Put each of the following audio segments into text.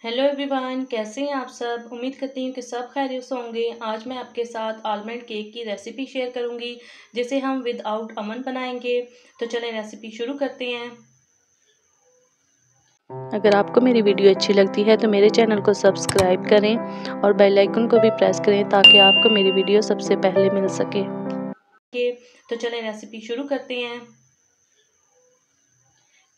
Hello everyone, कैसे हैं आप सब। उम्मीद करती हूँ कि सब खैरियत से होंगे। आज मैं आपके साथ आलमंड केक की रेसिपी शेयर करूँगी जिसे हम विदाउट अवन बनाएंगे। तो चलें रेसिपी शुरू करते हैं। अगर आपको मेरी वीडियो अच्छी लगती है तो मेरे चैनल को सब्सक्राइब करें और बेल आइकन को भी प्रेस करें ताकि आपको मेरी वीडियो सबसे पहले मिल सके। तो चलें रेसिपी शुरू करते हैं।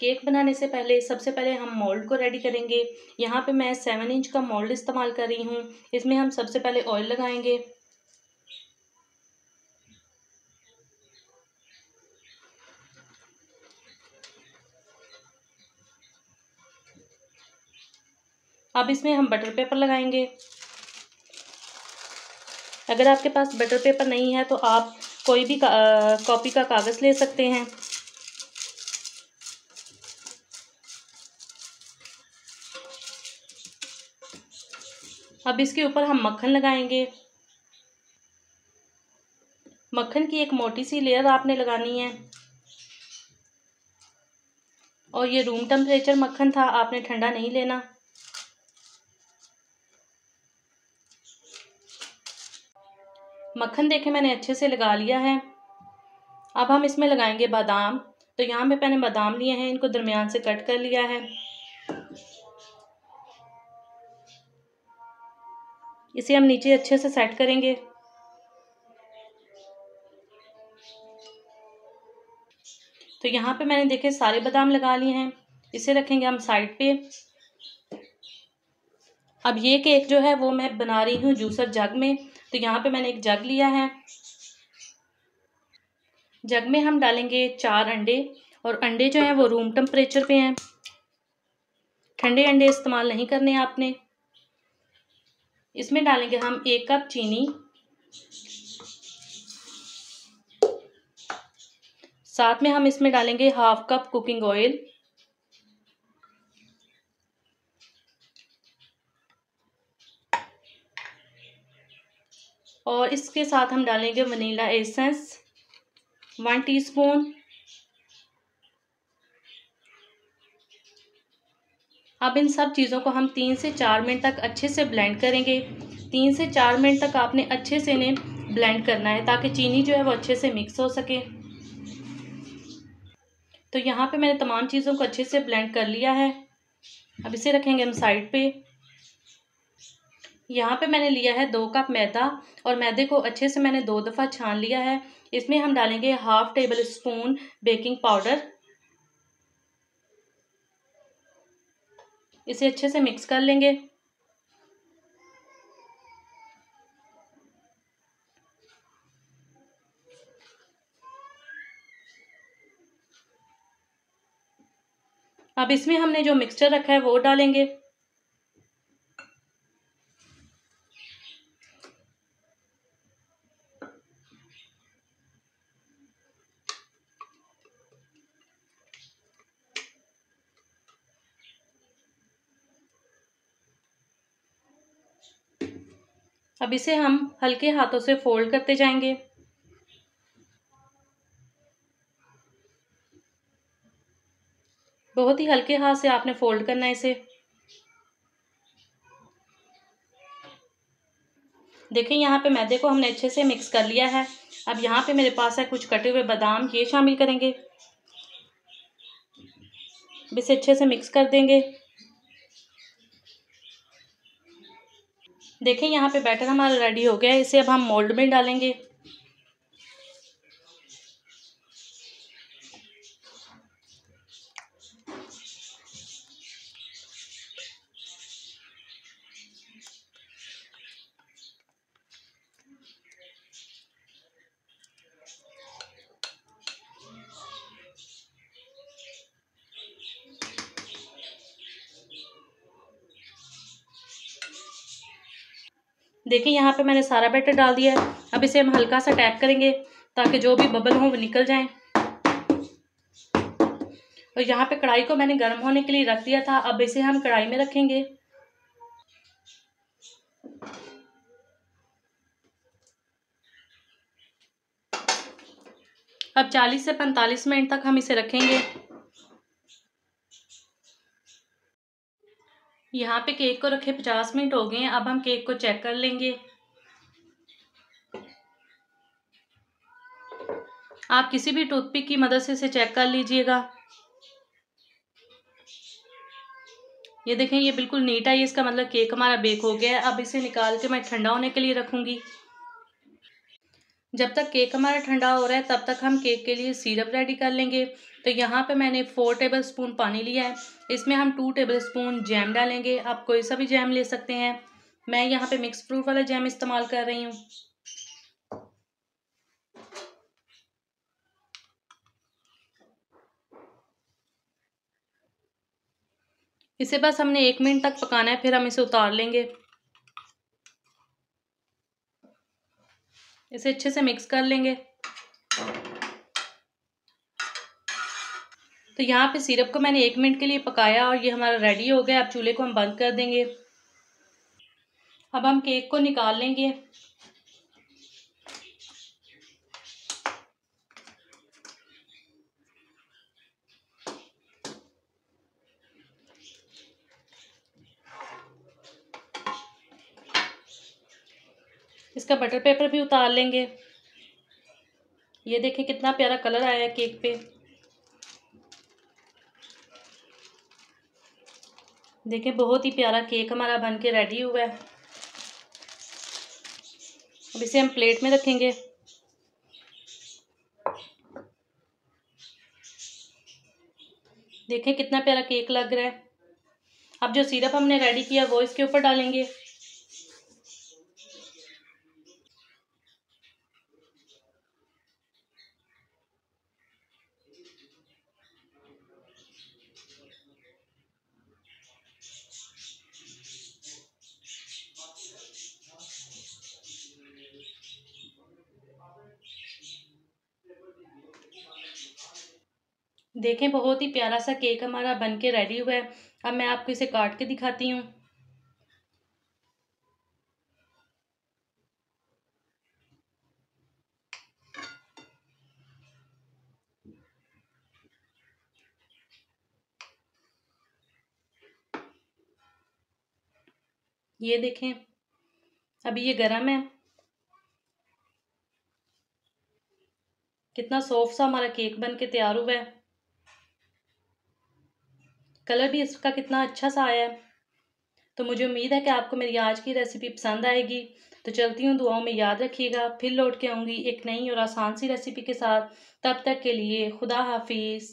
केक बनाने से पहले सबसे पहले हम मोल्ड को रेडी करेंगे। यहाँ पे मैं 7 इंच का मोल्ड इस्तेमाल कर रही हूँ। इसमें हम सबसे पहले ऑयल लगाएंगे। अब इसमें हम बटर पेपर लगाएंगे। अगर आपके पास बटर पेपर नहीं है तो आप कोई भी कॉपी का कागज़ ले सकते हैं। अब इसके ऊपर हम मक्खन लगाएंगे। मक्खन की एक मोटी सी लेयर आपने लगानी है। और ये रूम टेम्परेचर मक्खन था, आपने ठंडा नहीं लेना। मक्खन देखें मैंने अच्छे से लगा लिया है। अब हम इसमें लगाएंगे बादाम। तो यहाँ पे मैंने बादाम लिए हैं, इनको दरमियान से कट कर लिया है। इसे हम नीचे अच्छे से सेट करेंगे। तो यहाँ पे मैंने देखे सारे बादाम लगा लिए हैं। इसे रखेंगे हम साइड पे। अब ये केक जो है वो मैं बना रही हूँ जूसर जग में। तो यहाँ पे मैंने एक जग लिया है। जग में हम डालेंगे 4 अंडे। और अंडे जो हैं वो रूम टेम्परेचर पे हैं। ठंडे अंडे इस्तेमाल नहीं करने आपने। इसमें डालेंगे हम 1 कप चीनी। साथ में हम इसमें डालेंगे हाफ कप कुकिंग ऑयल। और इसके साथ हम डालेंगे वनीला एसेंस 1 टीस्पून। अब इन सब चीज़ों को हम 3 से 4 मिनट तक अच्छे से ब्लेंड करेंगे। 3 से 4 मिनट तक आपने अच्छे से इन्हें ब्लेंड करना है ताकि चीनी जो है वो अच्छे से मिक्स हो सके। तो यहाँ पे मैंने तमाम चीज़ों को अच्छे से ब्लेंड कर लिया है। अब इसे रखेंगे हम साइड पे। यहाँ पे मैंने लिया है 2 कप मैदा। और मैदे को अच्छे से मैंने 2 दफ़ा छान लिया है। इसमें हम डालेंगे half table spoon baking powder. इसे अच्छे से मिक्स कर लेंगे। अब इसमें हमने जो मिक्सचर रखा है वो डालेंगे। अब इसे हम हल्के हाथों से फोल्ड करते जाएंगे। बहुत ही हल्के हाथ से आपने फोल्ड करना है इसे। देखिए यहाँ पे मैदे को हमने अच्छे से मिक्स कर लिया है। अब यहाँ पे मेरे पास है कुछ कटे हुए बादाम, ये शामिल करेंगे। इसे अच्छे से मिक्स कर देंगे। देखिए यहाँ पे बैटर हमारा रेडी हो गया है। इसे अब हम मोल्ड में डालेंगे। देखिए यहाँ पे मैंने सारा बैटर डाल दिया है। अब इसे हम हल्का सा टैप करेंगे ताकि जो भी बबल हो वो निकल जाएं। और यहाँ पे कढ़ाई को मैंने गर्म होने के लिए रख दिया था। अब इसे हम कढ़ाई में रखेंगे। अब 40 से 45 मिनट तक हम इसे रखेंगे। यहाँ पे केक को रखे 50 मिनट हो गए हैं। अब हम केक को चेक कर लेंगे। आप किसी भी टूथपिक की मदद से इसे चेक कर लीजिएगा। ये देखें, ये बिल्कुल नीट है, इसका मतलब केक हमारा बेक हो गया है। अब इसे निकाल के मैं ठंडा होने के लिए रखूँगी। जब तक केक हमारा ठंडा हो रहा है तब तक हम केक के लिए सिरप रेडी कर लेंगे। तो यहाँ पे मैंने 4 टेबल स्पून पानी लिया है। इसमें हम 2 टेबल स्पून जैम डालेंगे। आप कोई सा भी जैम ले सकते हैं। मैं यहाँ पे मिक्स फ्रूट वाला जैम इस्तेमाल कर रही हूँ। इसे बस हमने 1 मिनट तक पकाना है, फिर हम इसे उतार लेंगे। इसे अच्छे से मिक्स कर लेंगे। तो यहाँ पे सिरप को मैंने 1 मिनट के लिए पकाया और ये हमारा रेडी हो गया। अब चूल्हे को हम बंद कर देंगे। अब हम केक को निकाल लेंगे। इसका बटर पेपर भी उतार लेंगे। ये देखें कितना प्यारा कलर आया है केक पे। देखें बहुत ही प्यारा केक हमारा बन के रेडी हुआ है। अब इसे हम प्लेट में रखेंगे। देखें कितना प्यारा केक लग रहा है। अब जो सिरप हमने रेडी किया वो इसके ऊपर डालेंगे। देखें बहुत ही प्यारा सा केक हमारा बन के रेडी हुआ है। अब मैं आपको इसे काट के दिखाती हूँ। ये देखें अभी ये गरम है। कितना सॉफ्ट सा हमारा केक बन के तैयार हुआ है। कलर भी इसका कितना अच्छा सा आया है। तो मुझे उम्मीद है कि आपको मेरी आज की रेसिपी पसंद आएगी। तो चलती हूँ, दुआओं में याद रखिएगा। फिर लौट के आऊँगी एक नई और आसान सी रेसिपी के साथ। तब तक के लिए खुदा हाफिज़।